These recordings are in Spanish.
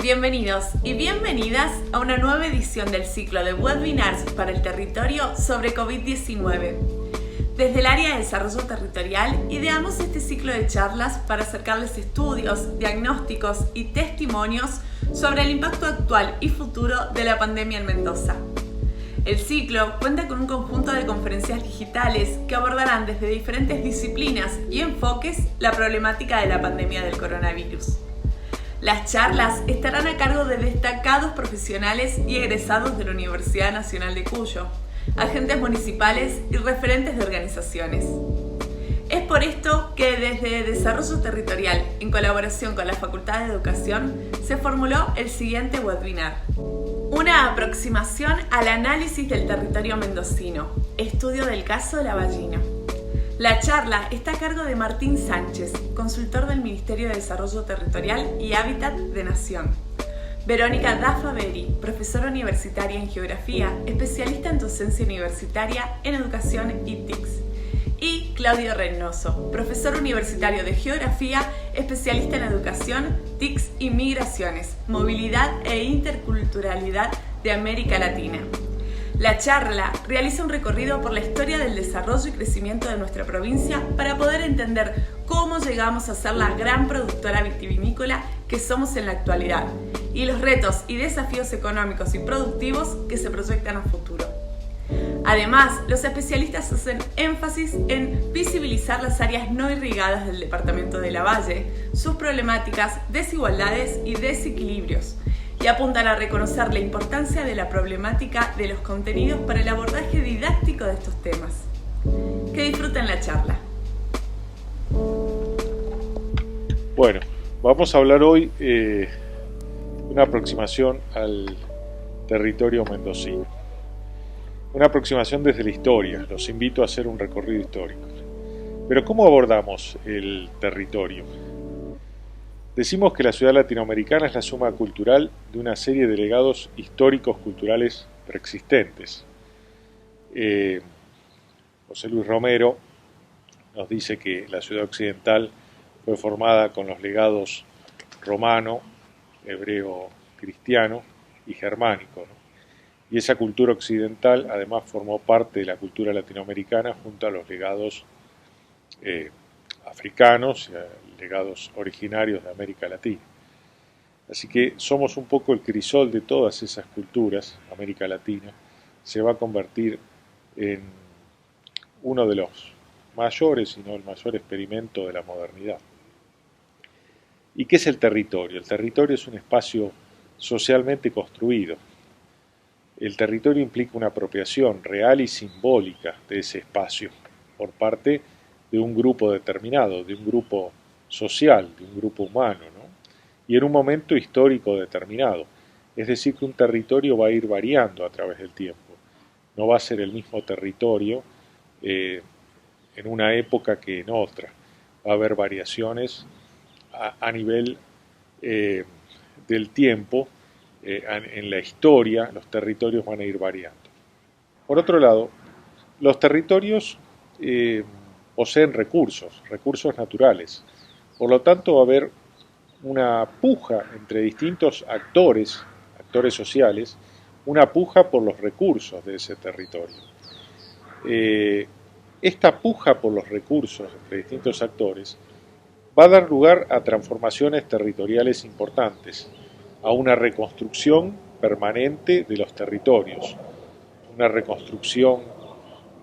Bienvenidos y bienvenidas a una nueva edición del ciclo de webinars para el territorio sobre COVID-19. Desde el área de desarrollo territorial ideamos este ciclo de charlas para acercarles estudios, diagnósticos y testimonios sobre el impacto actual y futuro de la pandemia en Mendoza. El ciclo cuenta con un conjunto de conferencias digitales que abordarán desde diferentes disciplinas y enfoques la problemática de la pandemia del coronavirus. Las charlas estarán a cargo de destacados profesionales y egresados de la Universidad Nacional de Cuyo, agentes municipales y referentes de organizaciones. Es por esto que desde Desarrollo Territorial, en colaboración con la Facultad de Educación, se formuló el siguiente webinar. Una aproximación al análisis del territorio mendocino, estudio del caso Lavallino. La charla está a cargo de Martín Sánchez, consultor del Ministerio de Desarrollo Territorial y Hábitat de Nación. Verónica Daffaveri, profesora universitaria en Geografía, especialista en docencia universitaria en Educación y TICS. Y Claudio Reynoso, profesor universitario de Geografía, especialista en Educación, TICS y Migraciones, Movilidad e Interculturalidad de América Latina. La charla realiza un recorrido por la historia del desarrollo y crecimiento de nuestra provincia para poder entender cómo llegamos a ser la gran productora vitivinícola que somos en la actualidad y los retos y desafíos económicos y productivos que se proyectan a futuro. Además, los especialistas hacen énfasis en visibilizar las áreas no irrigadas del departamento de Lavalle, sus problemáticas, desigualdades y desequilibrios, y apuntan a reconocer la importancia de la problemática de los contenidos para el abordaje didáctico de estos temas. Que disfruten la charla. Bueno, vamos a hablar hoy de una aproximación al territorio mendocino. Una aproximación desde la historia. Los invito a hacer un recorrido histórico. Pero ¿cómo abordamos el territorio? Decimos que la ciudad latinoamericana es la suma cultural de una serie de legados históricos culturales preexistentes. José Luis Romero nos dice que la ciudad occidental fue formada con los legados romano, hebreo, cristiano y germánico, ¿no? Y esa cultura occidental además formó parte de la cultura latinoamericana junto a los legados africanos, legados originarios de América Latina. Así que somos un poco el crisol de todas esas culturas. América Latina se va a convertir en uno de los mayores, si no el mayor experimento de la modernidad. ¿Y qué es el territorio? El territorio es un espacio socialmente construido. El territorio implica una apropiación real y simbólica de ese espacio por parte de un grupo determinado, de un grupo social, de un grupo humano, ¿no? Y en un momento histórico determinado. Es decir, que un territorio va a ir variando a través del tiempo. No va a ser el mismo territorio en una época que en otra. Va a haber variaciones a nivel del tiempo. En la historia los territorios van a ir variando. Por otro lado, los territorios poseen recursos naturales. Por lo tanto, va a haber una puja entre distintos actores sociales, una puja por los recursos de ese territorio. Esta puja por los recursos entre distintos actores va a dar lugar a transformaciones territoriales importantes, a una reconstrucción permanente de los territorios, una reconstrucción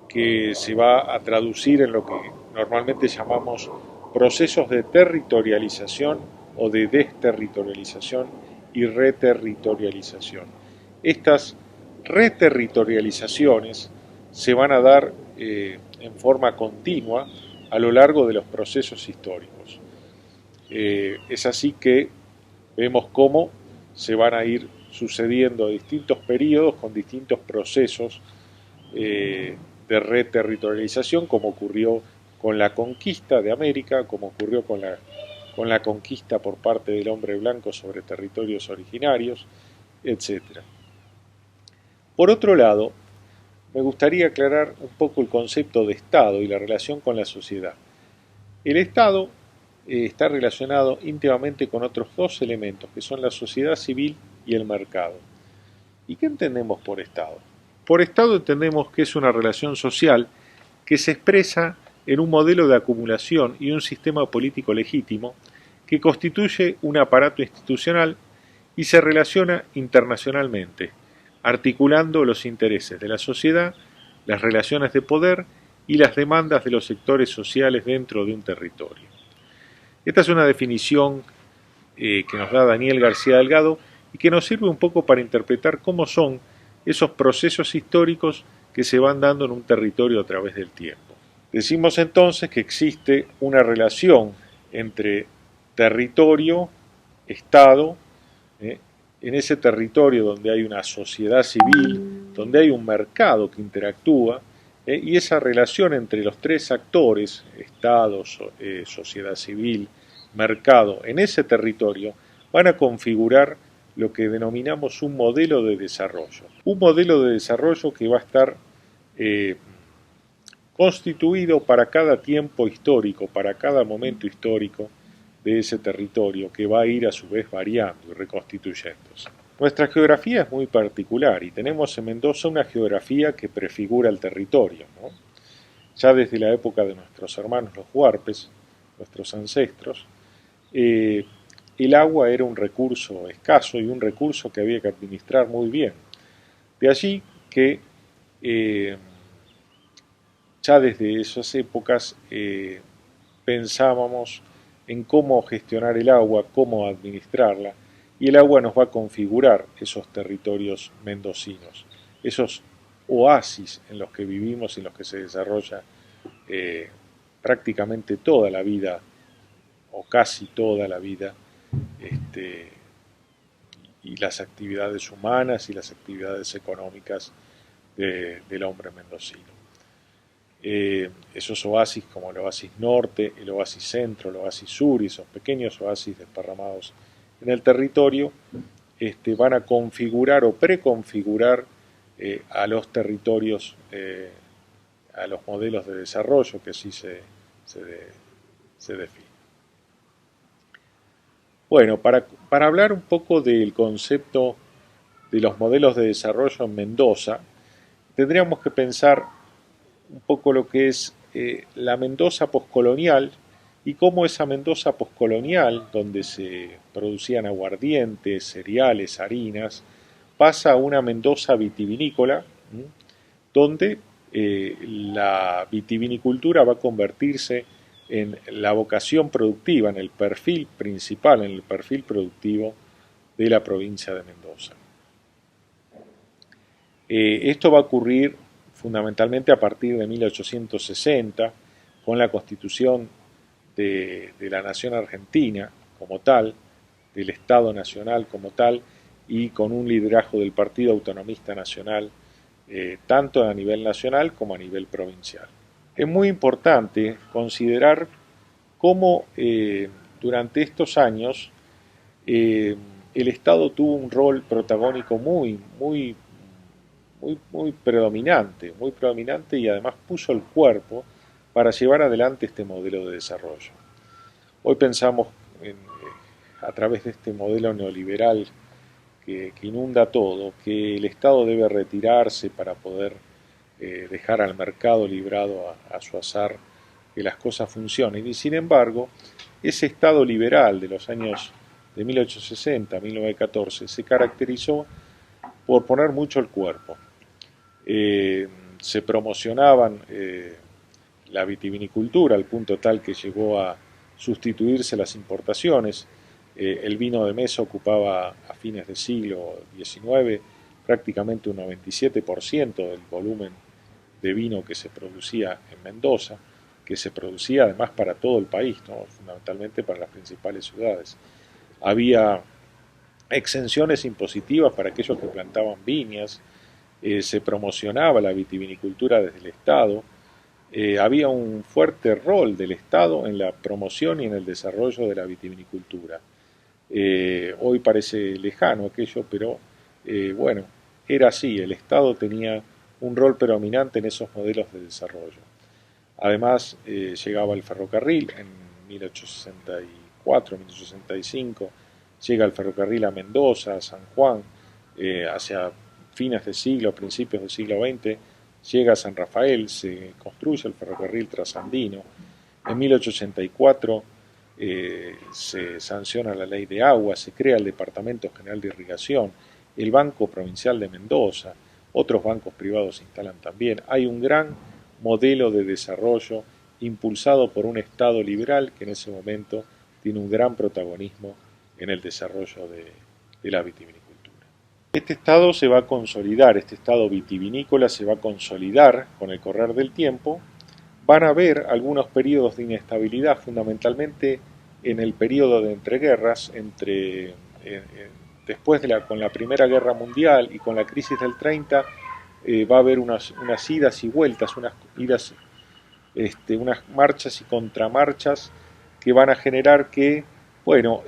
que se va a traducir en lo que normalmente llamamos procesos de territorialización o de desterritorialización y reterritorialización. Estas reterritorializaciones se van a dar en forma continua a lo largo de los procesos históricos. Es así que vemos cómo se van a ir sucediendo distintos periodos con distintos procesos de reterritorialización, como ocurrió con la conquista de América, como ocurrió con la conquista por parte del hombre blanco sobre territorios originarios, etc. Por otro lado, me gustaría aclarar un poco el concepto de Estado y la relación con la sociedad. El Estado está relacionado íntimamente con otros dos elementos, que son la sociedad civil y el mercado. ¿Y qué entendemos por Estado? Por Estado entendemos que es una relación social que se expresa en un modelo de acumulación y un sistema político legítimo que constituye un aparato institucional y se relaciona internacionalmente, articulando los intereses de la sociedad, las relaciones de poder y las demandas de los sectores sociales dentro de un territorio. Esta es una definición que nos da Daniel García Delgado y que nos sirve un poco para interpretar cómo son esos procesos históricos que se van dando en un territorio a través del tiempo. Decimos entonces que existe una relación entre territorio, Estado, en ese territorio donde hay una sociedad civil, donde hay un mercado que interactúa, y esa relación entre los tres actores, Estado, sociedad civil, mercado, en ese territorio, van a configurar lo que denominamos un modelo de desarrollo. Un modelo de desarrollo que va a estar constituido para cada tiempo histórico, para cada momento histórico de ese territorio, que va a ir a su vez variando y reconstituyéndose. Nuestra geografía es muy particular y tenemos en Mendoza una geografía que prefigura el territorio, ¿no? Ya desde la época de nuestros hermanos los huarpes, nuestros ancestros, el agua era un recurso escaso y un recurso que había que administrar muy bien. De allí que ya desde esas épocas pensábamos en cómo gestionar el agua, cómo administrarla, y el agua nos va a configurar esos territorios mendocinos, esos oasis en los que vivimos y en los que se desarrolla prácticamente toda la vida, o casi toda la vida, y las actividades humanas y las actividades económicas del hombre mendocino. Esos oasis como el oasis norte, el oasis centro, el oasis sur y esos pequeños oasis desparramados en el territorio van a configurar o preconfigurar a los territorios, a los modelos de desarrollo que así se definen. Bueno, para hablar un poco del concepto de los modelos de desarrollo en Mendoza, tendríamos que pensar un poco lo que es la Mendoza poscolonial y cómo esa Mendoza poscolonial, donde se producían aguardientes, cereales, harinas, pasa a una Mendoza vitivinícola, donde la vitivinicultura va a convertirse en la vocación productiva, en el perfil principal, en el perfil productivo de la provincia de Mendoza. Esto va a ocurrir fundamentalmente a partir de 1860, con la constitución de la nación argentina como tal, del Estado Nacional como tal, y con un liderazgo del Partido Autonomista Nacional, tanto a nivel nacional como a nivel provincial. Es muy importante considerar cómo durante estos años el Estado tuvo un rol protagónico muy predominante y además puso el cuerpo para llevar adelante este modelo de desarrollo. Hoy pensamos a través de este modelo neoliberal que inunda todo, que el Estado debe retirarse para poder dejar al mercado librado a su azar que las cosas funcionen. Y sin embargo, ese Estado liberal de los años de 1860 a 1914 se caracterizó por poner mucho el cuerpo. Se promocionaban la vitivinicultura al punto tal que llegó a sustituirse las importaciones. El vino de mesa ocupaba a fines del siglo XIX prácticamente un 97% del volumen de vino que se producía en Mendoza, que se producía además para todo el país, ¿no? Fundamentalmente para las principales ciudades. Había exenciones impositivas para aquellos que plantaban viñas, se promocionaba la vitivinicultura desde el Estado, había un fuerte rol del Estado en la promoción y en el desarrollo de la vitivinicultura. Hoy parece lejano aquello, pero bueno, era así, el Estado tenía un rol predominante en esos modelos de desarrollo. Además, llegaba el ferrocarril en 1864, 1865, llega el ferrocarril a Mendoza, a San Juan, hacia fines del siglo, principios del siglo XX, llega a San Rafael, se construye el ferrocarril trasandino. En 1884 se sanciona la ley de agua, se crea el Departamento General de Irrigación, el Banco Provincial de Mendoza, otros bancos privados se instalan también. Hay un gran modelo de desarrollo impulsado por un Estado liberal que en ese momento tiene un gran protagonismo en el desarrollo de la vitivinicultura. Este Estado se va a consolidar, este Estado vitivinícola se va a consolidar con el correr del tiempo. Van a haber algunos periodos de inestabilidad, fundamentalmente en el periodo de entreguerras, después con la Primera Guerra Mundial y con la crisis del 30, va a haber unas idas y vueltas, unas marchas y contramarchas que van a generar que, bueno,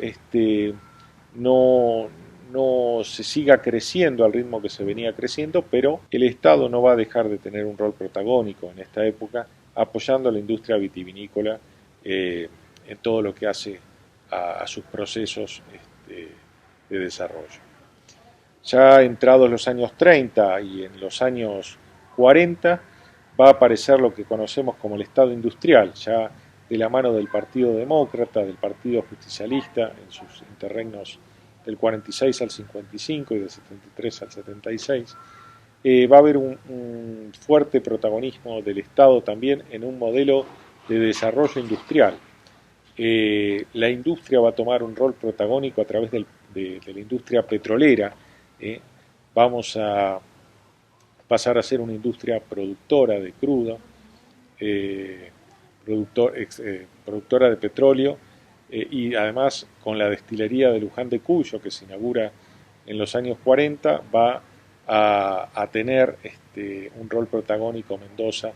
no se siga creciendo al ritmo que se venía creciendo, pero el Estado no va a dejar de tener un rol protagónico en esta época, apoyando a la industria vitivinícola en todo lo que hace a sus procesos de desarrollo. Ya entrados los años 30 y en los años 40 va a aparecer lo que conocemos como el Estado industrial, ya de la mano del Partido Demócrata, del Partido Justicialista, en sus interregnos del 46 al 55 y del 73 al 76, va a haber un fuerte protagonismo del Estado también en un modelo de desarrollo industrial. La industria va a tomar un rol protagónico a través de la industria petrolera. Vamos a pasar a ser una industria productora de crudo, productora de petróleo, y además con la destilería de Luján de Cuyo, que se inaugura en los años 40, va a tener un rol protagónico Mendoza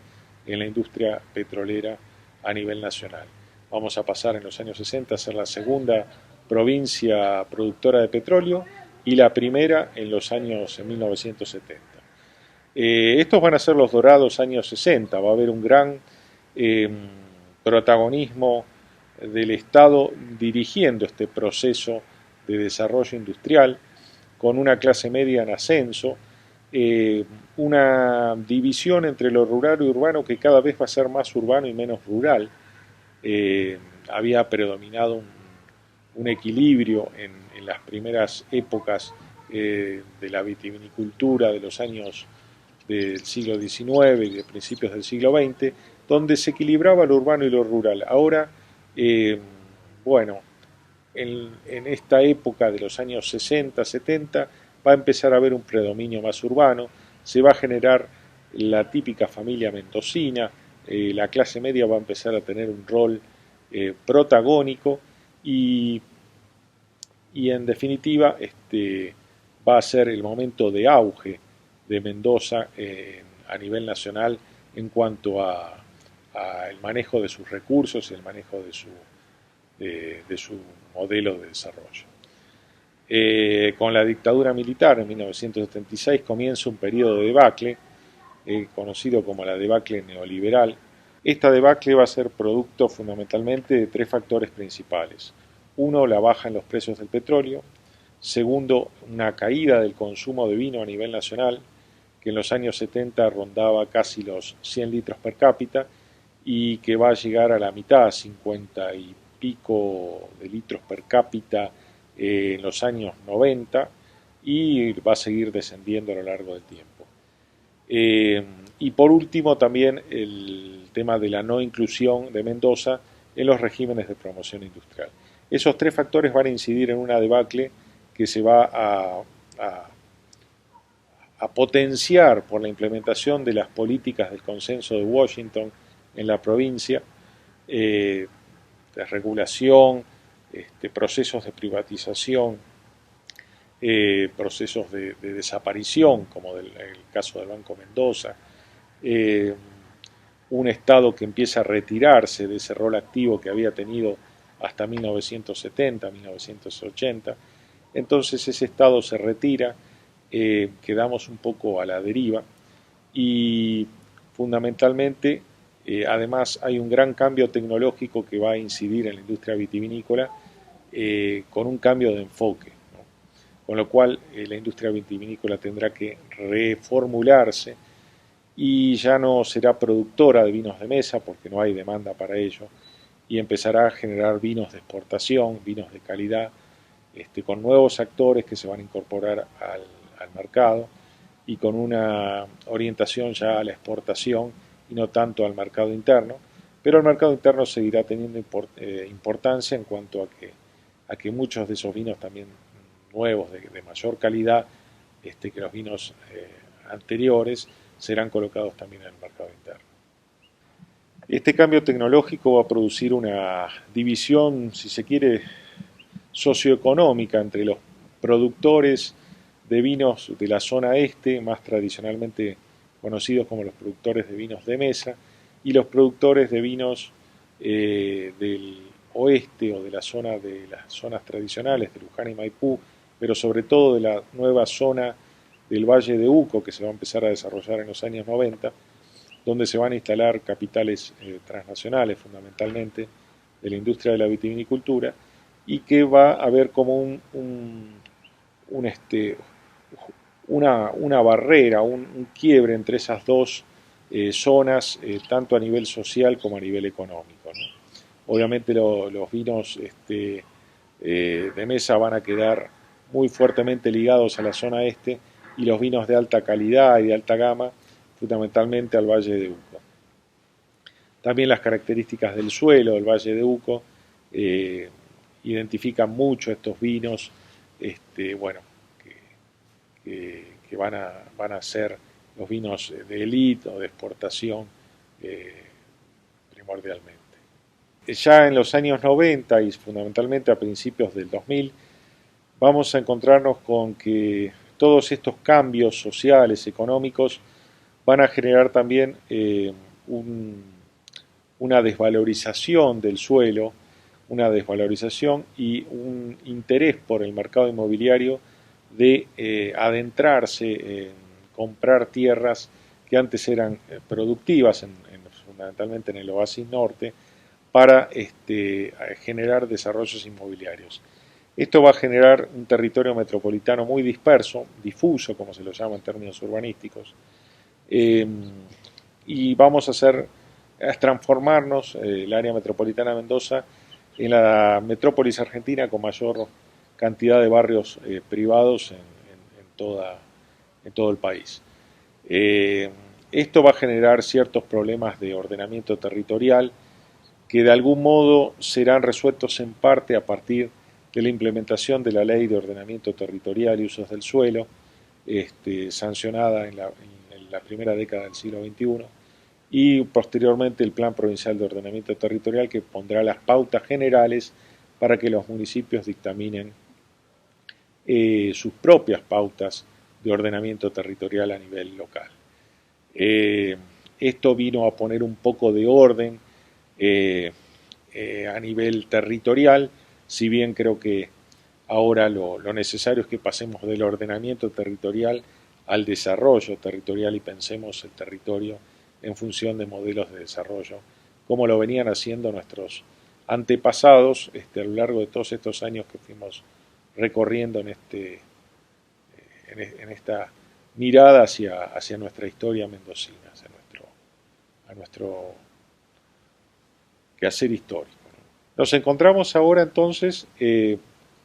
en la industria petrolera a nivel nacional. Vamos a pasar en los años 60 a ser la segunda provincia productora de petróleo y la primera en 1970. Estos van a ser los dorados años 60, va a haber un gran protagonismo del Estado dirigiendo este proceso de desarrollo industrial, con una clase media en ascenso, una división entre lo rural y urbano que cada vez va a ser más urbano y menos rural. Había predominado un equilibrio en las primeras épocas de la vitivinicultura de los años del siglo XIX y de principios del siglo XX, donde se equilibraba lo urbano y lo rural. Ahora, en esta época de los años 60, 70, va a empezar a haber un predominio más urbano, se va a generar la típica familia mendocina, la clase media va a empezar a tener un rol protagónico y en definitiva va a ser el momento de auge de Mendoza a nivel nacional en cuanto a el manejo de sus recursos y el manejo de su modelo de desarrollo. Con la dictadura militar en 1976 comienza un periodo de debacle, conocido como la debacle neoliberal. Esta debacle va a ser producto fundamentalmente de tres factores principales. Uno, la baja en los precios del petróleo. Segundo, una caída del consumo de vino a nivel nacional, que en los años 70 rondaba casi los 100 litros per cápita y que va a llegar a la mitad, 50 y pico de litros per cápita en los años 90 y va a seguir descendiendo a lo largo del tiempo. Y por último también el tema de la no inclusión de Mendoza en los regímenes de promoción industrial. Esos tres factores van a incidir en una debacle que se va a potenciar por la implementación de las políticas del consenso de Washington en la provincia, de regulación, procesos de privatización, procesos de desaparición, como el caso del Banco Mendoza, un Estado que empieza a retirarse de ese rol activo que había tenido hasta 1970, 1980. Entonces ese Estado se retira, quedamos un poco a la deriva y fundamentalmente Además, hay un gran cambio tecnológico que va a incidir en la industria vitivinícola con un cambio de enfoque, ¿no? Con lo cual la industria vitivinícola tendrá que reformularse y ya no será productora de vinos de mesa porque no hay demanda para ello, y empezará a generar vinos de exportación, vinos de calidad, con nuevos actores que se van a incorporar al mercado y con una orientación ya a la exportación y no tanto al mercado interno, pero el mercado interno seguirá teniendo importancia en cuanto a que muchos de esos vinos también nuevos, de mayor calidad que los vinos anteriores, serán colocados también en el mercado interno. Este cambio tecnológico va a producir una división, si se quiere, socioeconómica entre los productores de vinos de la zona este, más tradicionalmente conocidos como los productores de vinos de mesa, y los productores de vinos del oeste o de las zonas tradicionales de Luján y Maipú, pero sobre todo de la nueva zona del Valle de Uco que se va a empezar a desarrollar en los años 90, donde se van a instalar capitales transnacionales fundamentalmente de la industria de la vitivinicultura, y que va a haber como una barrera, un quiebre entre esas dos zonas, tanto a nivel social como a nivel económico, ¿no? Obviamente los vinos de mesa van a quedar muy fuertemente ligados a la zona este, y los vinos de alta calidad y de alta gama fundamentalmente al Valle de Uco. También las características del suelo del Valle de Uco identifican mucho estos vinos, que van a ser los vinos de élite o de exportación primordialmente. Ya en los años 90 y fundamentalmente a principios del 2000, vamos a encontrarnos con que todos estos cambios sociales, económicos, van a generar también una desvalorización del suelo, una desvalorización y un interés por el mercado inmobiliario de adentrarse en comprar tierras que antes eran productivas, fundamentalmente en el oasis norte, para generar desarrollos inmobiliarios. Esto va a generar un territorio metropolitano muy disperso, difuso, como se lo llama en términos urbanísticos, y vamos a transformarnos, el área metropolitana de Mendoza, en la metrópolis argentina con mayor cantidad de barrios privados en todo el país. Esto va a generar ciertos problemas de ordenamiento territorial que de algún modo serán resueltos en parte a partir de la implementación de la Ley de Ordenamiento Territorial y Usos del Suelo, sancionada en la primera década del siglo XXI, y posteriormente el Plan Provincial de Ordenamiento Territorial, que pondrá las pautas generales para que los municipios dictaminen sus propias pautas de ordenamiento territorial a nivel local. Esto vino a poner un poco de orden a nivel territorial, si bien creo que ahora lo necesario es que pasemos del ordenamiento territorial al desarrollo territorial y pensemos el territorio en función de modelos de desarrollo, como lo venían haciendo nuestros antepasados a lo largo de todos estos años que fuimos recorriendo en esta mirada hacia nuestra historia mendocina, a nuestro quehacer histórico. Nos encontramos ahora entonces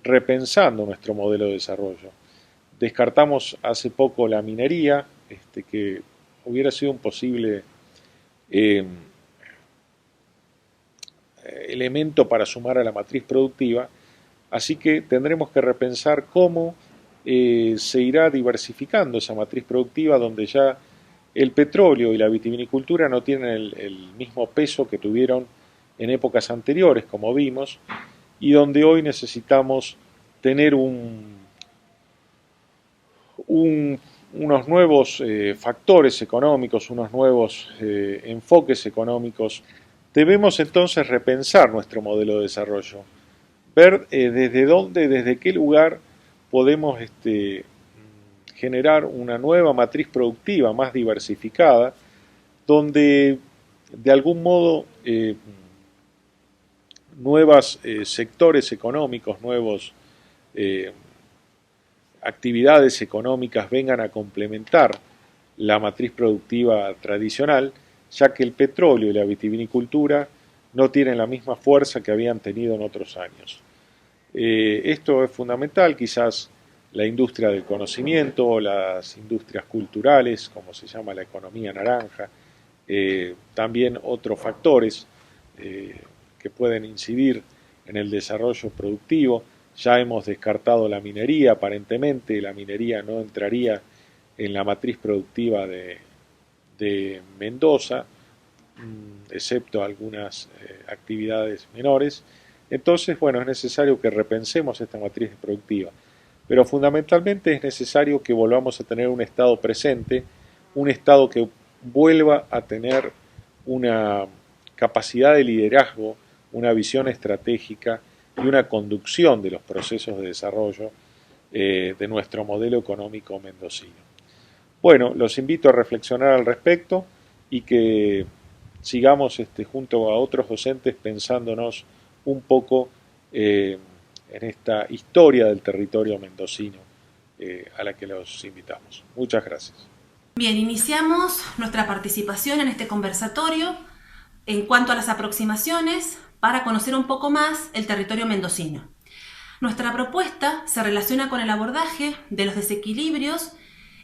repensando nuestro modelo de desarrollo. Descartamos hace poco la minería, que hubiera sido un posible elemento para sumar a la matriz productiva, así que tendremos que repensar cómo se irá diversificando esa matriz productiva, donde ya el petróleo y la vitivinicultura no tienen el mismo peso que tuvieron en épocas anteriores, como vimos, y donde hoy necesitamos tener unos nuevos factores económicos, unos nuevos enfoques económicos. Debemos entonces repensar nuestro modelo de desarrollo, ver desde qué lugar podemos generar una nueva matriz productiva más diversificada, donde de algún modo nuevos sectores económicos, nuevos actividades económicas vengan a complementar la matriz productiva tradicional, ya que el petróleo y la vitivinicultura no tienen la misma fuerza que habían tenido en otros años. Esto es fundamental, quizás la industria del conocimiento, las industrias culturales, como se llama la economía naranja, también otros factores que pueden incidir en el desarrollo productivo. Ya hemos descartado la minería, aparentemente la minería no entraría en la matriz productiva de Mendoza, excepto algunas actividades menores. Entonces, bueno, es necesario que repensemos esta matriz productiva, pero fundamentalmente es necesario que volvamos a tener un Estado presente, un Estado que vuelva a tener una capacidad de liderazgo, una visión estratégica y una conducción de los procesos de desarrollo de nuestro modelo económico mendocino. Bueno, los invito a reflexionar al respecto y que sigamos junto a otros docentes pensándonos un poco en esta historia del territorio mendocino a la que los invitamos. Muchas gracias. Bien, iniciamos nuestra participación en este conversatorio en cuanto a las aproximaciones para conocer un poco más el territorio mendocino. Nuestra propuesta se relaciona con el abordaje de los desequilibrios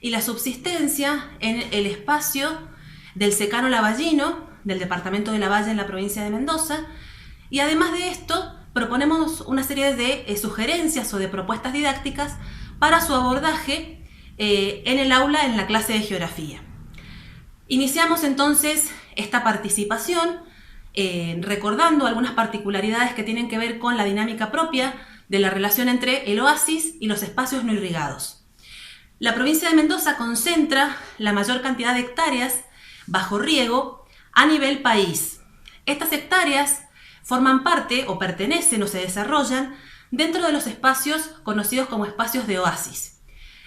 y la subsistencia en el espacio del secano lavallino, del departamento de Lavalle en la provincia de Mendoza, y además de esto proponemos una serie de sugerencias o de propuestas didácticas para su abordaje en el aula en la clase de geografía. Iniciamos entonces esta participación recordando algunas particularidades que tienen que ver con la dinámica propia de la relación entre el oasis y los espacios no irrigados. La provincia de Mendoza concentra la mayor cantidad de hectáreas bajo riego a nivel país. Estas hectáreas forman parte o pertenecen o se desarrollan dentro de los espacios conocidos como espacios de oasis.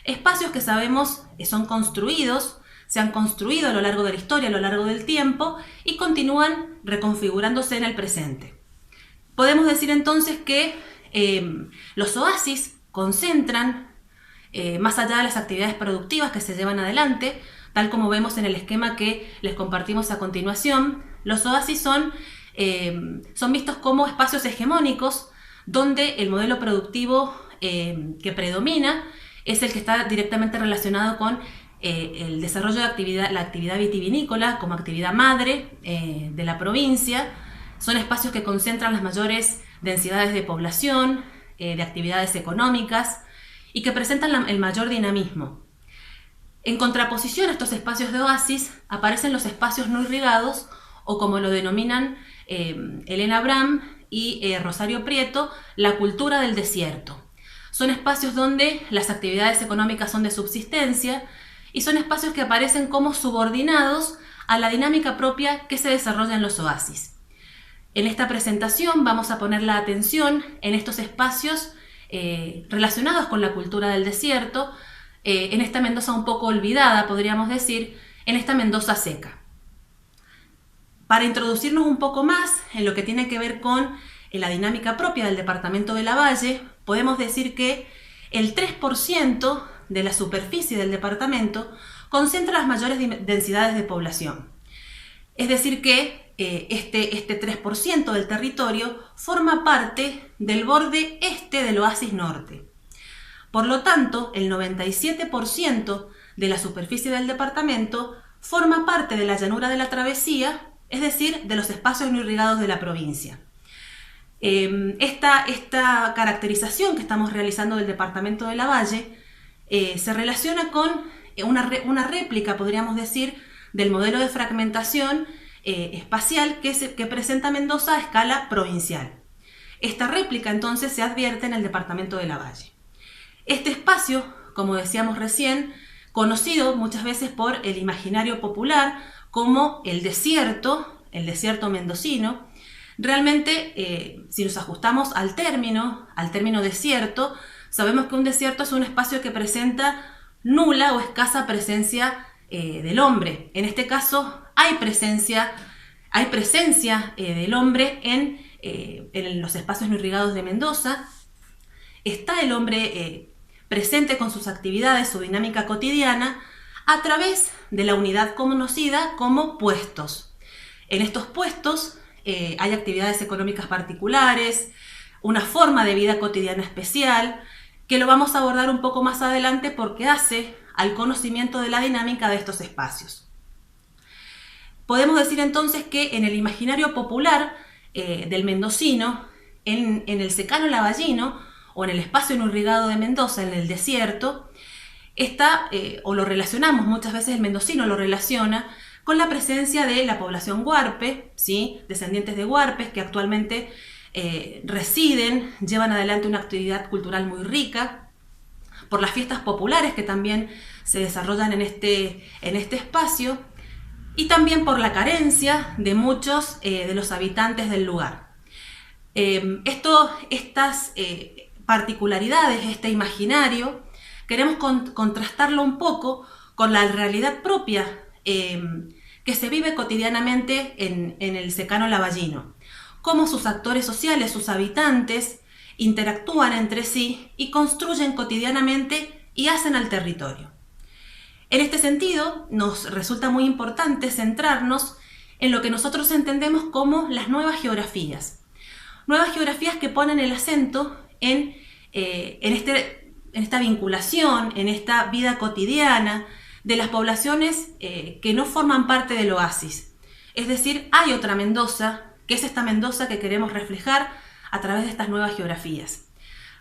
Espacios que sabemos son construidos, se han construido a lo largo de la historia, a lo largo del tiempo y continúan reconfigurándose en el presente. Podemos decir entonces que los oasis concentran, más allá de las actividades productivas que se llevan adelante, tal como vemos en el esquema que les compartimos a continuación, los oasis son vistos como espacios hegemónicos donde el modelo productivo que predomina es el que está directamente relacionado con el desarrollo de la actividad vitivinícola como actividad madre de la provincia. Son espacios que concentran las mayores densidades de población, de actividades económicas y que presentan el mayor dinamismo. En contraposición a estos espacios de oasis aparecen los espacios no irrigados, o como lo denominan Elena Bram y Rosario Prieto, la cultura del desierto. Son espacios donde las actividades económicas son de subsistencia y son espacios que aparecen como subordinados a la dinámica propia que se desarrolla en los oasis. En esta presentación vamos a poner la atención en estos espacios relacionados con la cultura del desierto, en esta Mendoza un poco olvidada, podríamos decir, en esta Mendoza seca. Para introducirnos un poco más en lo que tiene que ver con la dinámica propia del departamento de Lavalle, podemos decir que el 3% de la superficie del departamento concentra las mayores densidades de población. Es decir que este 3% del territorio forma parte del borde este del oasis norte. Por lo tanto, el 97% de la superficie del departamento forma parte de la llanura de la travesía, es decir, de los espacios no irrigados de la provincia. Esta caracterización que estamos realizando del departamento de Lavalle se relaciona con una réplica, podríamos decir, del modelo de fragmentación espacial que presenta Mendoza a escala provincial. Esta réplica entonces se advierte en el departamento de Lavalle. Este espacio, como decíamos recién, conocido muchas veces por el imaginario popular como el desierto mendocino, realmente si nos ajustamos al término desierto, sabemos que un desierto es un espacio que presenta nula o escasa presencia del hombre. En este caso hay Hay presencia del hombre en los espacios no irrigados de Mendoza. Está el hombre presente con sus actividades, su dinámica cotidiana, a través de la unidad conocida como puestos. En estos puestos hay actividades económicas particulares, una forma de vida cotidiana especial, que lo vamos a abordar un poco más adelante porque hace al conocimiento de la dinámica de estos espacios. Podemos decir entonces que en el imaginario popular del mendocino, en el secano lavallino o en el espacio no irrigado de Mendoza, en el desierto, está, o lo relacionamos, muchas veces el mendocino lo relaciona con la presencia de la población huarpe, ¿sí? Descendientes de huarpes que actualmente residen, llevan adelante una actividad cultural muy rica, por las fiestas populares que también se desarrollan en este espacio, y también por la carencia de muchos de los habitantes del lugar. Estas particularidades, este imaginario, queremos contrastarlo un poco con la realidad propia que se vive cotidianamente en el secano lavallino, cómo sus actores sociales, sus habitantes, interactúan entre sí y construyen cotidianamente y hacen al territorio. En este sentido, nos resulta muy importante centrarnos en lo que nosotros entendemos como las nuevas geografías que ponen el acento en esta vinculación, en esta vida cotidiana de las poblaciones que no forman parte del oasis. Es decir, hay otra Mendoza, que es esta Mendoza que queremos reflejar a través de estas nuevas geografías.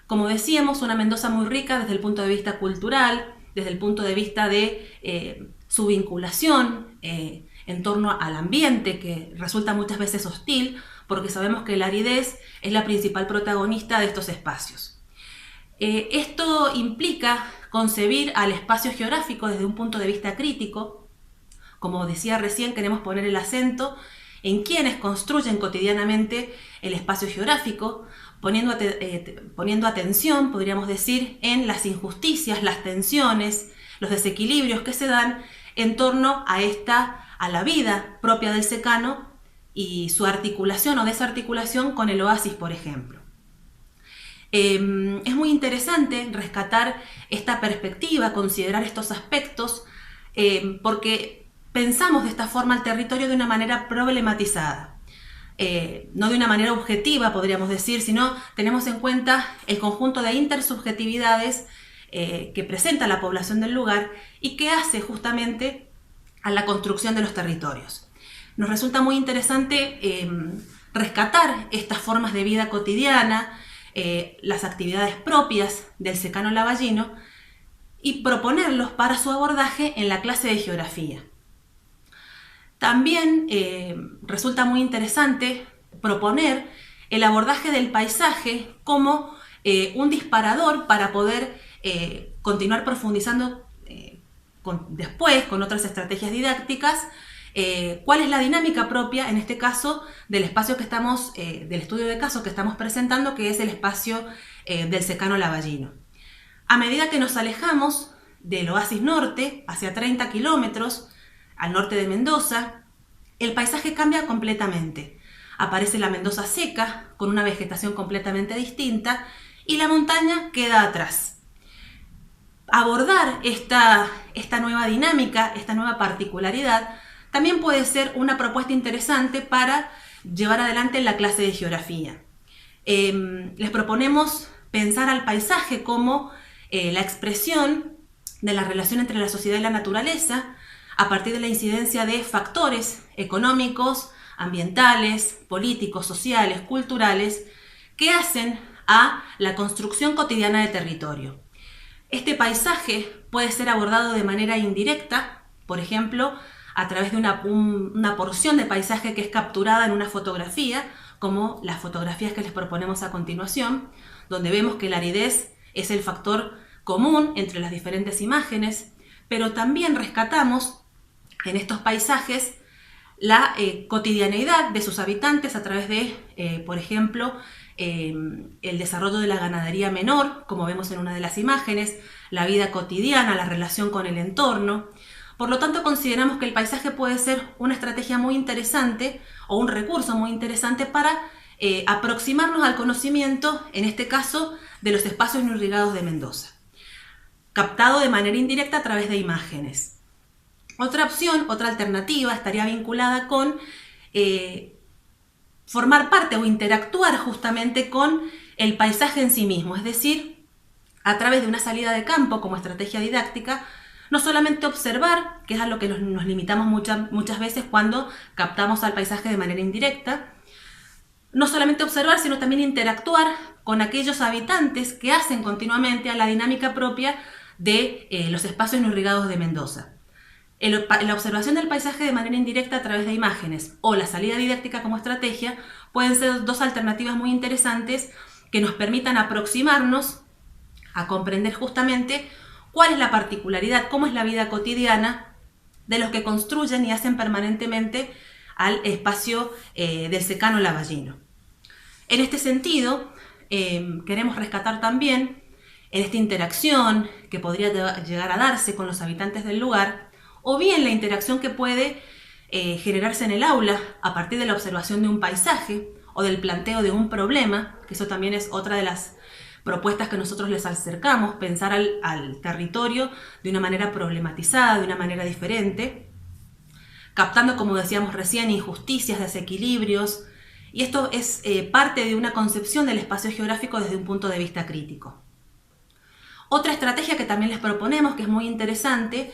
Como decíamos, una Mendoza muy rica desde el punto de vista cultural, desde el punto de vista de su vinculación en torno al ambiente, que resulta muchas veces hostil, porque sabemos que la aridez es la principal protagonista de estos espacios. Esto implica concebir al espacio geográfico desde un punto de vista crítico. Como decía recién, queremos poner el acento en quienes construyen cotidianamente el espacio geográfico, poniendo atención, podríamos decir, en las injusticias, las tensiones, los desequilibrios que se dan en torno a la vida propia del secano y su articulación o desarticulación con el oasis, por ejemplo. Es muy interesante rescatar esta perspectiva, considerar estos aspectos, porque pensamos de esta forma el territorio de una manera problematizada. No de una manera objetiva, podríamos decir, sino tenemos en cuenta el conjunto de intersubjetividades que presenta la población del lugar y que hace justamente a la construcción de los territorios. Nos resulta muy interesante rescatar estas formas de vida cotidiana, las actividades propias del secano lavallino y proponerlos para su abordaje en la clase de geografía. También resulta muy interesante proponer el abordaje del paisaje como un disparador para poder continuar profundizando después con otras estrategias didácticas cuál es la dinámica propia, en este caso, del espacio que estamos, del estudio de caso que estamos presentando, que es el espacio del secano lavallino. A medida que nos alejamos del oasis norte, hacia 30 kilómetros, al norte de Mendoza, el paisaje cambia completamente. Aparece la Mendoza seca, con una vegetación completamente distinta, y la montaña queda atrás. Abordar esta nueva dinámica, esta nueva particularidad, también puede ser una propuesta interesante para llevar adelante en la clase de geografía. Les proponemos pensar al paisaje como la expresión de la relación entre la sociedad y la naturaleza a partir de la incidencia de factores económicos, ambientales, políticos, sociales, culturales, que hacen a la construcción cotidiana de territorio. Este paisaje puede ser abordado de manera indirecta, por ejemplo, a través de una porción de paisaje que es capturada en una fotografía, como las fotografías que les proponemos a continuación, donde vemos que la aridez es el factor común entre las diferentes imágenes, pero también rescatamos en estos paisajes la cotidianeidad de sus habitantes a través de, por ejemplo, el desarrollo de la ganadería menor, como vemos en una de las imágenes, la vida cotidiana, la relación con el entorno. Por lo tanto, consideramos que el paisaje puede ser una estrategia muy interesante o un recurso muy interesante para aproximarnos al conocimiento, en este caso, de los espacios no irrigados de Mendoza, captado de manera indirecta a través de imágenes. Otra opción, otra alternativa, estaría vinculada con formar parte o interactuar justamente con el paisaje en sí mismo, es decir, a través de una salida de campo como estrategia didáctica, no solamente observar, que es a lo que nos limitamos muchas veces cuando captamos al paisaje de manera indirecta, no solamente observar, sino también interactuar con aquellos habitantes que hacen continuamente a la dinámica propia de los espacios no irrigados de Mendoza. La observación del paisaje de manera indirecta a través de imágenes o la salida didáctica como estrategia pueden ser dos alternativas muy interesantes que nos permitan aproximarnos a comprender justamente cuál es la particularidad, cómo es la vida cotidiana de los que construyen y hacen permanentemente al espacio del secano lavallino. En este sentido, queremos rescatar también en esta interacción que podría llegar a darse con los habitantes del lugar, o bien la interacción que puede generarse en el aula a partir de la observación de un paisaje o del planteo de un problema, que eso también es otra de las propuestas que nosotros les acercamos, pensar al territorio de una manera problematizada, de una manera diferente, captando, como decíamos recién, injusticias, desequilibrios, y esto es parte de una concepción del espacio geográfico desde un punto de vista crítico. Otra estrategia que también les proponemos, que es muy interesante,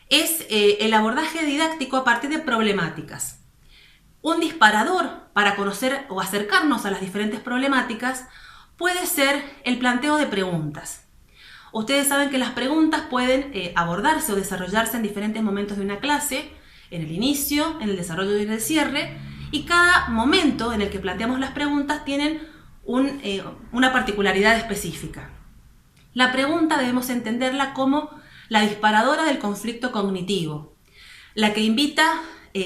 es el abordaje didáctico a partir de problemáticas. Un disparador para conocer o acercarnos a las diferentes problemáticas puede ser el planteo de preguntas. Ustedes saben que las preguntas pueden abordarse o desarrollarse en diferentes momentos de una clase, en el inicio, en el desarrollo y en el cierre, y cada momento en el que planteamos las preguntas tienen una particularidad específica. La pregunta debemos entenderla como la disparadora del conflicto cognitivo, la que invita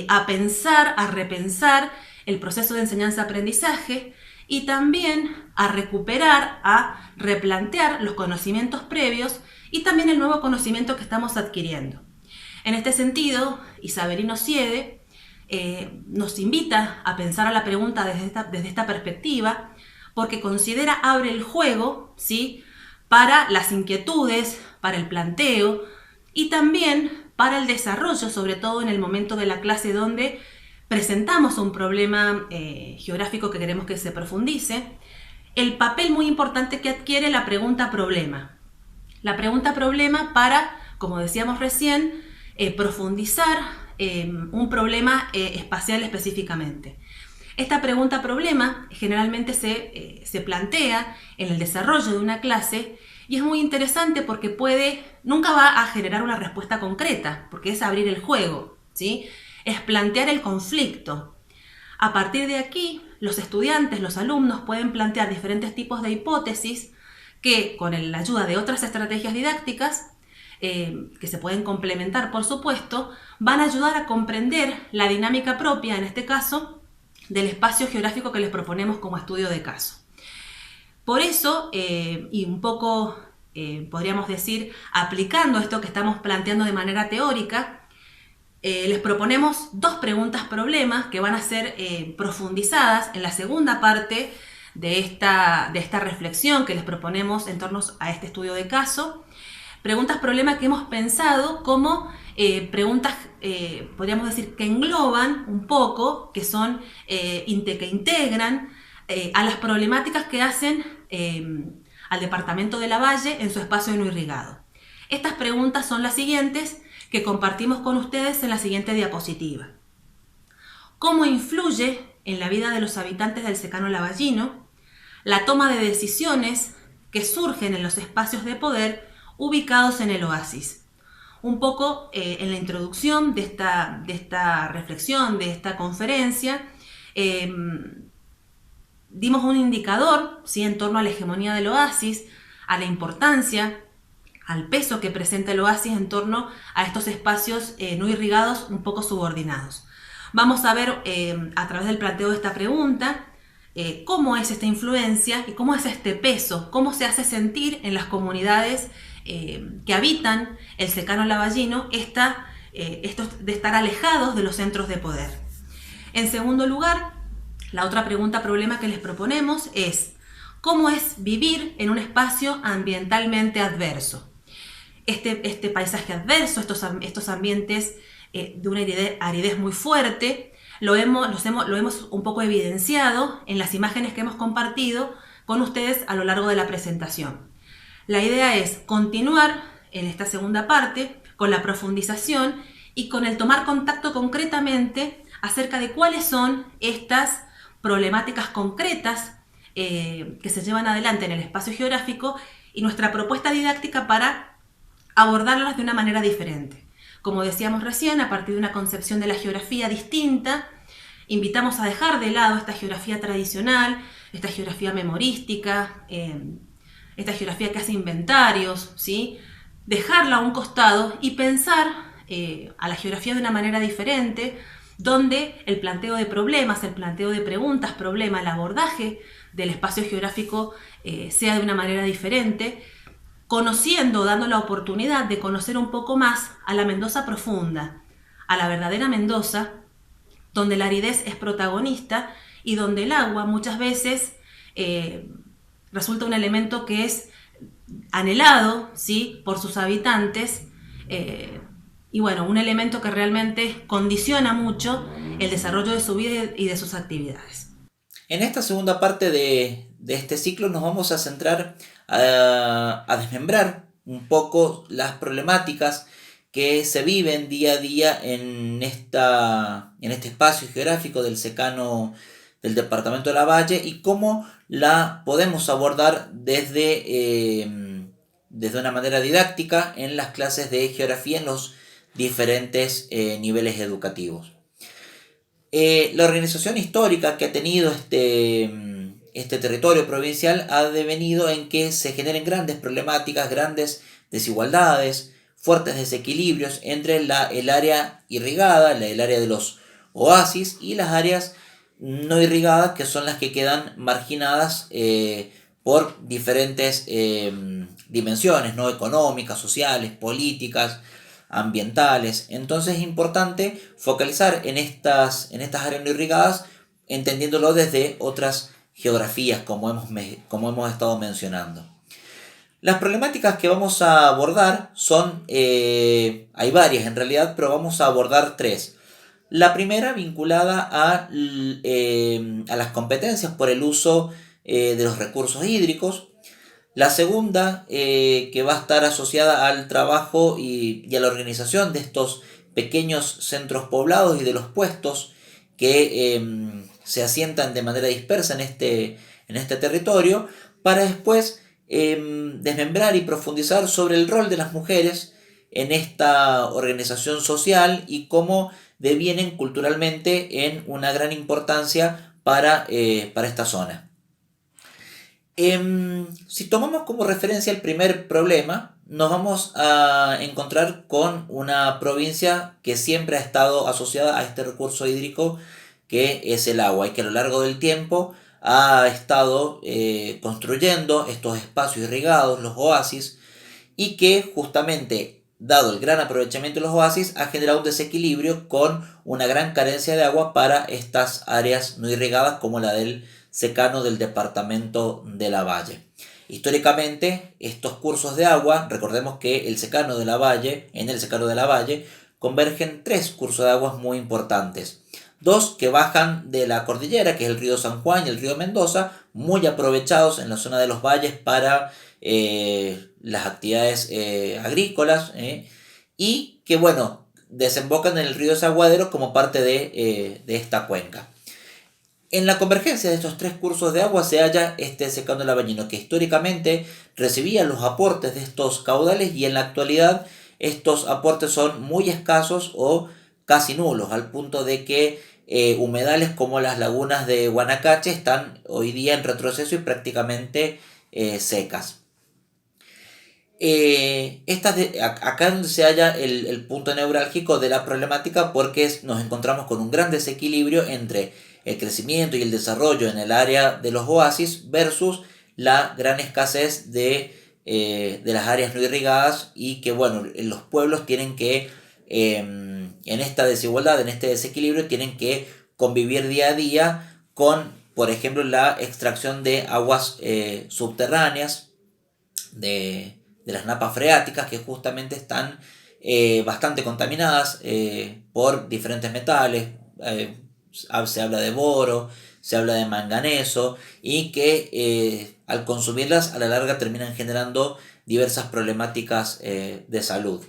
a pensar, a repensar el proceso de enseñanza-aprendizaje y también a recuperar, a replantear los conocimientos previos y también el nuevo conocimiento que estamos adquiriendo. En este sentido, Isabelino Siede nos invita a pensar a la pregunta desde esta perspectiva, porque considera abre el juego, ¿sí?, para las inquietudes, para el planteo y también para el desarrollo, sobre todo en el momento de la clase donde presentamos un problema geográfico que queremos que se profundice, el papel muy importante que adquiere la pregunta problema. La pregunta problema para, como decíamos recién, profundizar un problema espacial específicamente. Esta pregunta problema generalmente se plantea en el desarrollo de una clase y es muy interesante porque nunca va a generar una respuesta concreta, porque es abrir el juego, ¿sí? Es plantear el conflicto. A partir de aquí, los estudiantes, los alumnos pueden plantear diferentes tipos de hipótesis que, con la ayuda de otras estrategias didácticas, que se pueden complementar, por supuesto, van a ayudar a comprender la dinámica propia, en este caso, del espacio geográfico que les proponemos como estudio de caso. Por eso, y un poco, podríamos decir, aplicando esto que estamos planteando de manera teórica, les proponemos dos preguntas problemas que van a ser profundizadas en la segunda parte de esta reflexión que les proponemos en torno a este estudio de caso. Preguntas problema que hemos pensado como preguntas, podríamos decir, que engloban un poco, que son que integran a las problemáticas que hacen al departamento de Lavalle en su espacio no irrigado. Estas preguntas son las siguientes que compartimos con ustedes en la siguiente diapositiva. ¿Cómo influye en la vida de los habitantes del secano lavallino la toma de decisiones que surgen en los espacios de poder ubicados en el oasis? Un poco en la introducción de esta reflexión, de esta conferencia, dimos un indicador, ¿sí?, en torno a la hegemonía del oasis, a la importancia, al peso que presenta el oasis en torno a estos espacios no irrigados un poco subordinados. Vamos a ver a través del planteo de esta pregunta cómo es esta influencia y cómo es este peso, cómo se hace sentir en las comunidades que habitan el secano lavallino esta esto de estar alejados de los centros de poder. En segundo lugar, la otra problema que les proponemos es cómo es vivir en un espacio ambientalmente adverso. Este paisaje adverso, estos ambientes de una aridez muy fuerte, lo hemos un poco evidenciado en las imágenes que hemos compartido con ustedes a lo largo de la presentación. La idea es continuar en esta segunda parte con la profundización y con el tomar contacto concretamente acerca de cuáles son estas problemáticas concretas que se llevan adelante en el espacio geográfico y nuestra propuesta didáctica para abordarlas de una manera diferente. Como decíamos recién, a partir de una concepción de la geografía distinta, invitamos a dejar de lado esta geografía tradicional, esta geografía memorística, esta geografía que hace inventarios, ¿sí? Dejarla a un costado y pensar a la geografía de una manera diferente, donde el planteo de problemas, el planteo de preguntas, problema, el abordaje del espacio geográfico sea de una manera diferente, conociendo, dando la oportunidad de conocer un poco más a la Mendoza profunda, a la verdadera Mendoza, donde la aridez es protagonista y donde el agua muchas veces resulta un elemento que es anhelado, ¿sí?, por sus habitantes, y bueno, un elemento que realmente condiciona mucho el desarrollo de su vida y de sus actividades. En esta segunda parte de este ciclo nos vamos a centrar a desmembrar un poco las problemáticas que se viven día a día en este espacio geográfico del secano del departamento de Lavalle y cómo la podemos abordar desde una manera didáctica en las clases de geografía en los diferentes niveles educativos. La organización histórica que ha tenido este territorio provincial ha devenido en que se generen grandes problemáticas, grandes desigualdades, fuertes desequilibrios entre el área irrigada, el área de los oasis y las áreas no irrigadas, que son las que quedan marginadas por diferentes dimensiones, ¿no?, económicas, sociales, políticas, ambientales. Entonces es importante focalizar en estas áreas no irrigadas, entendiéndolo desde otras geografías, como hemos estado mencionando. Las problemáticas que vamos a abordar son, hay varias en realidad, pero vamos a abordar tres. La primera vinculada a las competencias por el uso de los recursos hídricos. La segunda, que va a estar asociada al trabajo y a la organización de estos pequeños centros poblados y de los puestos que se asientan de manera dispersa en este territorio, para después desmembrar y profundizar sobre el rol de las mujeres en esta organización social y cómo devienen culturalmente en una gran importancia para esta zona. Si tomamos como referencia el primer problema, nos vamos a encontrar con una provincia que siempre ha estado asociada a este recurso hídrico que es el agua y que a lo largo del tiempo ha estado construyendo estos espacios irrigados, los oasis, y que justamente, dado el gran aprovechamiento de los oasis, ha generado un desequilibrio con una gran carencia de agua para estas áreas no irrigadas como la del secano del departamento de Lavalle. Históricamente, estos cursos de agua, recordemos que en el secano de Lavalle convergen tres cursos de aguas muy importantes. Dos que bajan de la cordillera, que es el río San Juan y el río Mendoza, muy aprovechados en la zona de los valles para las actividades agrícolas, y que desembocan en el río Desaguadero como parte de esta cuenca. En la convergencia de estos tres cursos de agua se halla este secano lavallino, que históricamente recibía los aportes de estos caudales y en la actualidad estos aportes son muy escasos o casi nulos, al punto de que humedales como las lagunas de Guanacache están hoy día en retroceso y prácticamente secas. Acá es donde se halla el punto neurálgico de la problemática, porque nos encontramos con un gran desequilibrio entre el crecimiento y el desarrollo en el área de los oasis versus la gran escasez de las áreas no irrigadas, y que los pueblos tienen que en esta desigualdad, en este desequilibrio, tienen que convivir día a día con, por ejemplo, la extracción de aguas subterráneas, de las napas freáticas, que justamente están bastante contaminadas por diferentes metales. Se habla de boro, se habla de manganeso, y que al consumirlas a la larga terminan generando diversas problemáticas de salud.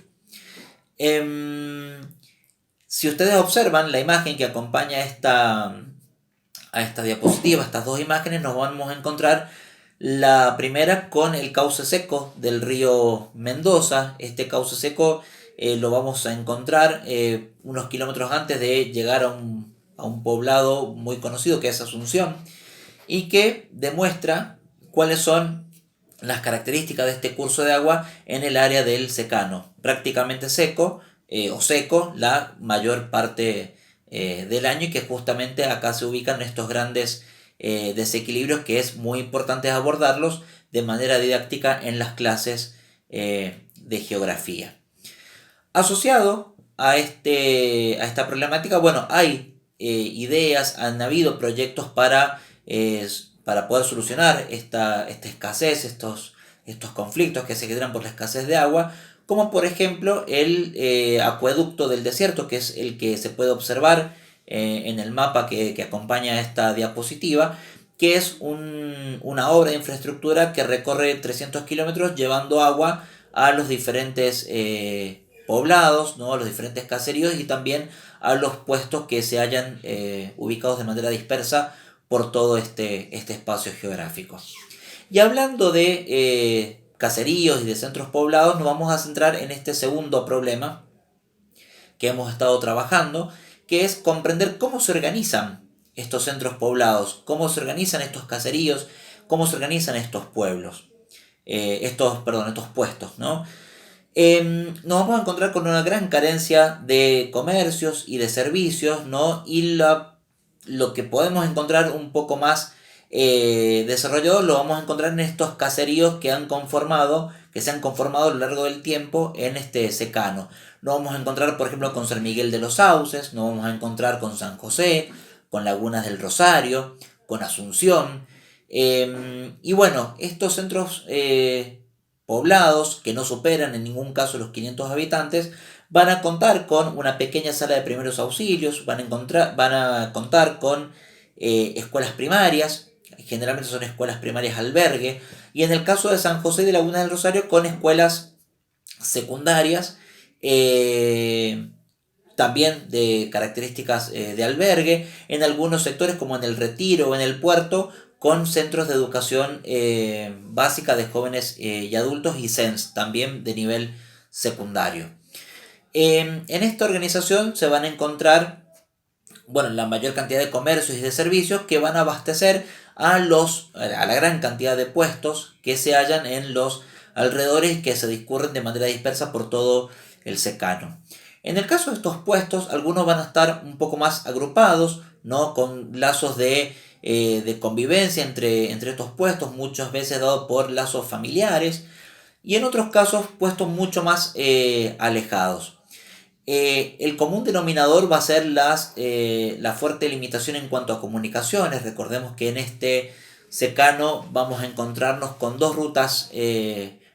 Si ustedes observan la imagen que acompaña a esta diapositiva, estas dos imágenes, nos vamos a encontrar la primera con el cauce seco del río Mendoza. Este cauce seco lo vamos a encontrar unos kilómetros antes de llegar a un poblado muy conocido que es Asunción, y que demuestra cuáles son las características de este curso de agua en el área del secano, prácticamente seco o seco la mayor parte del año, y que justamente acá se ubican estos grandes desequilibrios que es muy importante abordarlos de manera didáctica en las clases de geografía. Asociado a esta problemática, bueno, hay ideas, han habido proyectos para poder solucionar esta escasez, estos conflictos que se generan por la escasez de agua, como por ejemplo el acueducto del desierto, que es el que se puede observar en el mapa que acompaña esta diapositiva, que es una obra de infraestructura que recorre 300 kilómetros llevando agua a los diferentes poblados, ¿no? A los diferentes caseríos, y también a los puestos que se hayan ubicados de manera dispersa por todo este espacio geográfico. Y hablando de caseríos y de centros poblados, nos vamos a centrar en este segundo problema que hemos estado trabajando, que es comprender cómo se organizan estos centros poblados, cómo se organizan estos caseríos, cómo se organizan estos pueblos, estos puestos, ¿no? Nos vamos a encontrar con una gran carencia de comercios y de servicios, ¿no? Y lo que podemos encontrar un poco más desarrollado lo vamos a encontrar en estos caseríos que se han conformado a lo largo del tiempo en este secano. Nos vamos a encontrar, por ejemplo, con San Miguel de los Sauces, nos vamos a encontrar con San José, con Lagunas del Rosario, con Asunción. Y bueno, estos centros poblados, que no superan en ningún caso los 500 habitantes, van a contar con una pequeña sala de primeros auxilios, van a contar con escuelas primarias, generalmente son escuelas primarias albergue, y en el caso de San José de Lagunas del Rosario, con escuelas secundarias, también de características de albergue, en algunos sectores como en el Retiro o en el Puerto, con centros de educación básica de jóvenes y adultos, y CENS también de nivel secundario. En esta organización se van a encontrar, bueno, la mayor cantidad de comercios y de servicios que van a abastecer a la gran cantidad de puestos que se hallan en los alrededores, que se discurren de manera dispersa por todo el secano. En el caso de estos puestos, algunos van a estar un poco más agrupados, ¿no? Con lazos de convivencia entre estos puestos, muchas veces dados por lazos familiares, y en otros casos puestos mucho más alejados. El común denominador va a ser la fuerte limitación en cuanto a comunicaciones. Recordemos que en este secano vamos a encontrarnos con dos rutas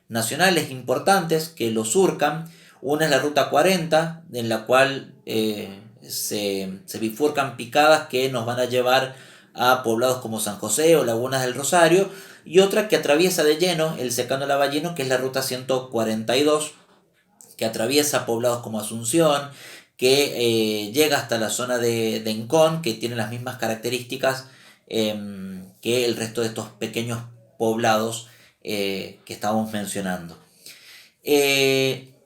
nacionales importantes que lo surcan. Una es la ruta 40, en la cual se bifurcan picadas que nos van a llevar a poblados como San José o Lagunas del Rosario, y otra que atraviesa de lleno el secano lavallino, que es la ruta 142, que atraviesa poblados como Asunción, que llega hasta la zona de Encón, que tiene las mismas características que el resto de estos pequeños poblados que estábamos mencionando.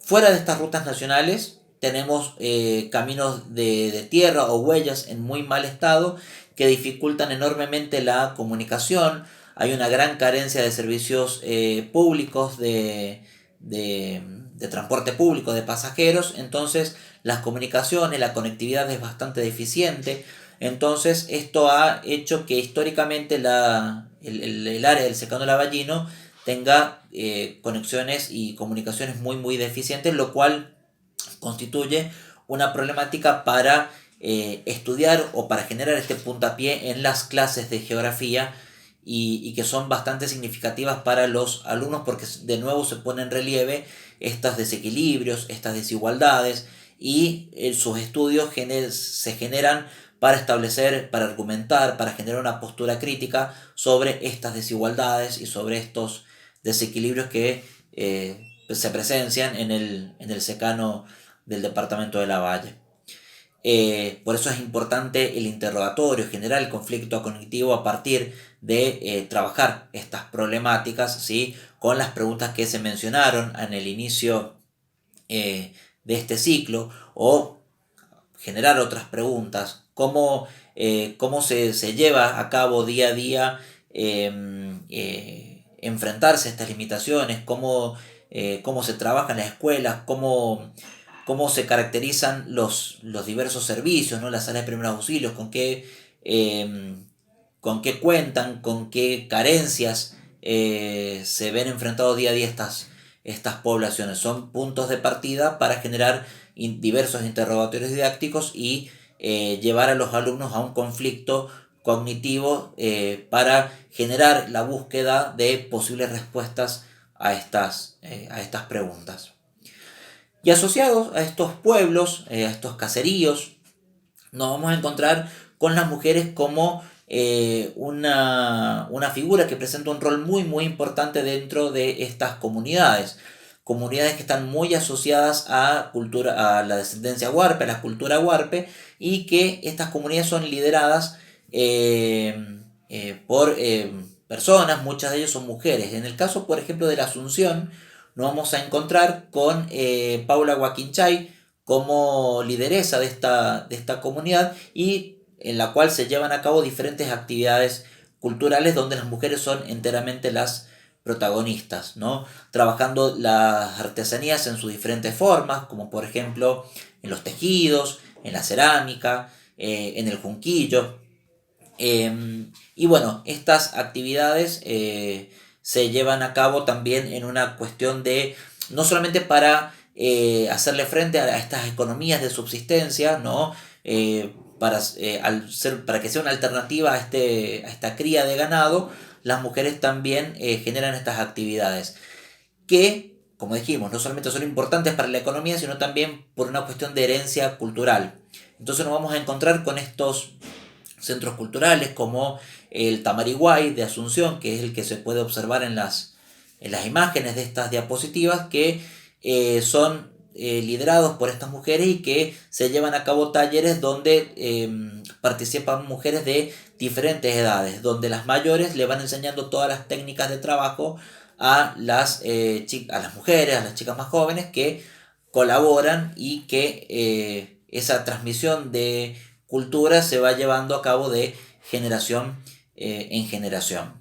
Fuera de estas rutas nacionales tenemos caminos de tierra o huellas en muy mal estado que dificultan enormemente la comunicación. Hay una gran carencia de servicios públicos de transporte público de pasajeros, entonces las comunicaciones, la conectividad es bastante deficiente. Entonces esto ha hecho que históricamente el área del secano lavallino tenga conexiones y comunicaciones muy deficientes, lo cual constituye una problemática para estudiar o para generar este puntapié en las clases de geografía y que son bastante significativas para los alumnos porque de nuevo se pone en relieve estos desequilibrios, estas desigualdades y sus estudios se generan para establecer, para argumentar, para generar una postura crítica sobre estas desigualdades y sobre estos desequilibrios que se presencian en el secano del departamento de Lavalle. Por eso es importante el interrogatorio, generar el conflicto cognitivo a partir de trabajar estas problemáticas, ¿sí? Con las preguntas que se mencionaron en el inicio de este ciclo o generar otras preguntas, cómo se lleva a cabo día a día enfrentarse a estas limitaciones, cómo se trabaja en las escuelas, cómo se caracterizan los diversos servicios, ¿no? Las salas de primeros auxilios, con qué cuentan, con qué carencias se ven enfrentados día a día estas poblaciones. Son puntos de partida para generar diversos interrogatorios didácticos y llevar a los alumnos a un conflicto cognitivo para generar la búsqueda de posibles respuestas a estas preguntas. Y asociados a estos pueblos, a estos caseríos, nos vamos a encontrar con las mujeres como una figura que presenta un rol muy muy importante dentro de estas comunidades. Comunidades que están muy asociadas a la descendencia huarpe, a la cultura huarpe, y que estas comunidades son lideradas por personas, muchas de ellas son mujeres. En el caso, por ejemplo, de la Asunción, nos vamos a encontrar con Paula Guaquinchay como lideresa de esta comunidad y en la cual se llevan a cabo diferentes actividades culturales donde las mujeres son enteramente las protagonistas, ¿no? Trabajando las artesanías en sus diferentes formas, como por ejemplo en los tejidos, en la cerámica, en el junquillo. Y bueno, estas actividades se llevan a cabo también en una cuestión de, no solamente para hacerle frente a estas economías de subsistencia, ¿no? Para que sea una alternativa a esta cría de ganado, las mujeres también generan estas actividades que, como dijimos, no solamente son importantes para la economía, sino también por una cuestión de herencia cultural. Entonces nos vamos a encontrar con estos centros culturales como el Tamariguay de Asunción, que es el que se puede observar en las imágenes de estas diapositivas, que son liderados por estas mujeres y que se llevan a cabo talleres donde participan mujeres de diferentes edades, donde las mayores le van enseñando todas las técnicas de trabajo a las mujeres, a las chicas más jóvenes que colaboran y que esa transmisión de cultura se va llevando a cabo de generación en generación.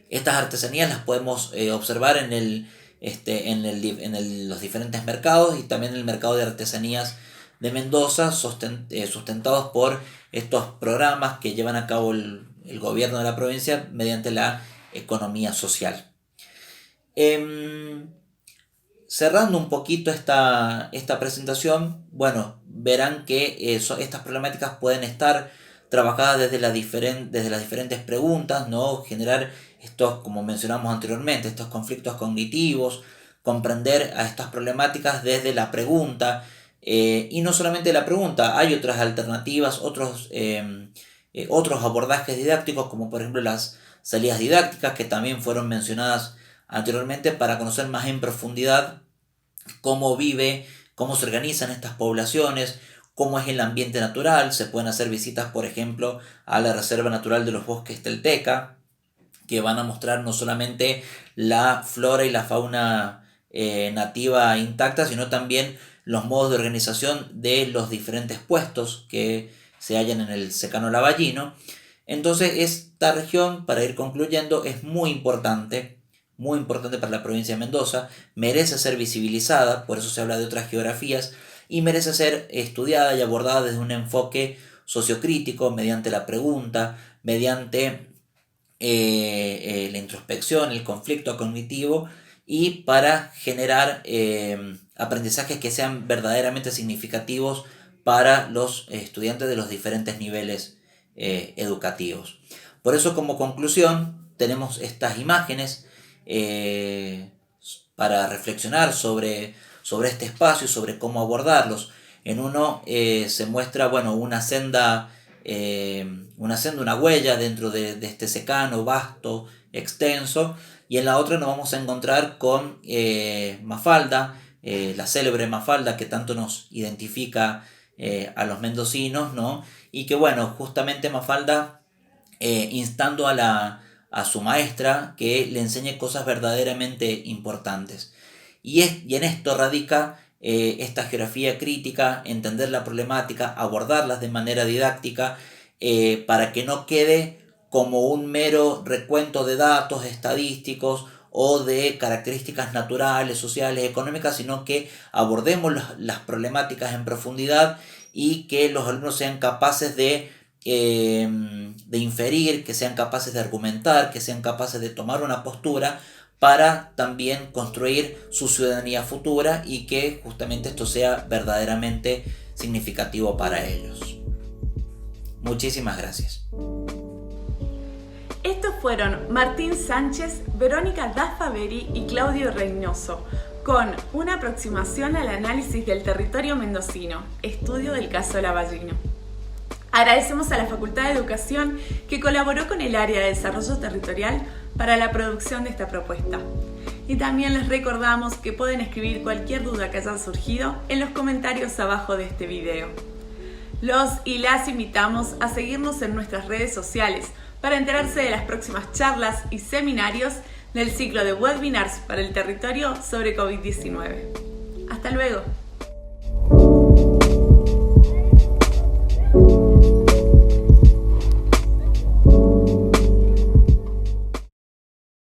Estas artesanías las podemos observar en los diferentes mercados y también en el mercado de artesanías de Mendoza, sustentados por estos programas que llevan a cabo el gobierno de la provincia mediante la economía social. Cerrando un poquito esta presentación, bueno, verán que estas problemáticas pueden estar trabajadas desde las diferentes preguntas, ¿no? Generar estos, como mencionamos anteriormente, estos conflictos cognitivos, comprender a estas problemáticas desde la pregunta, y no solamente la pregunta, hay otras alternativas, otros abordajes didácticos, como por ejemplo las salidas didácticas, que también fueron mencionadas anteriormente, para conocer más en profundidad cómo se organizan estas poblaciones, cómo es el ambiente natural. Se pueden hacer visitas, por ejemplo, a la Reserva Natural de los Bosques Telteca, que van a mostrar no solamente la flora y la fauna nativa intacta, sino también los modos de organización de los diferentes puestos que se hallan en el secano lavallino. Entonces esta región, para ir concluyendo, es muy importante para la provincia de Mendoza, merece ser visibilizada, por eso se habla de otras geografías, y merece ser estudiada y abordada desde un enfoque sociocrítico, mediante la pregunta, mediante la introspección, el conflicto cognitivo, y para generar aprendizajes que sean verdaderamente significativos para los estudiantes de los diferentes niveles educativos. Por eso, como conclusión, tenemos estas imágenes para reflexionar sobre este espacio y sobre cómo abordarlos. En uno se muestra una senda, una huella dentro de este secano vasto, extenso, y en la otra nos vamos a encontrar con Mafalda, la célebre Mafalda que tanto nos identifica a los mendocinos, ¿no? Y que justamente Mafalda instando a su maestra que le enseñe cosas verdaderamente importantes. Y en esto radica esta geografía crítica, entender la problemática, abordarlas de manera didáctica, para que no quede como un mero recuento de datos estadísticos o de características naturales, sociales, económicas, sino que abordemos las problemáticas en profundidad y que los alumnos sean capaces de inferir, que sean capaces de argumentar, que sean capaces de tomar una postura para también construir su ciudadanía futura y que justamente esto sea verdaderamente significativo para ellos. Muchísimas gracias. Estos fueron Martín Sánchez, Verónica Daffaveri y Claudio Reynoso, con una aproximación al análisis del territorio mendocino, estudio del caso Lavallino. Agradecemos a la Facultad de Educación que colaboró con el área de desarrollo territorial para la producción de esta propuesta. Y también les recordamos que pueden escribir cualquier duda que haya surgido en los comentarios abajo de este video. Los y las invitamos a seguirnos en nuestras redes sociales para enterarse de las próximas charlas y seminarios del ciclo de webinars para el territorio sobre COVID-19. ¡Hasta luego!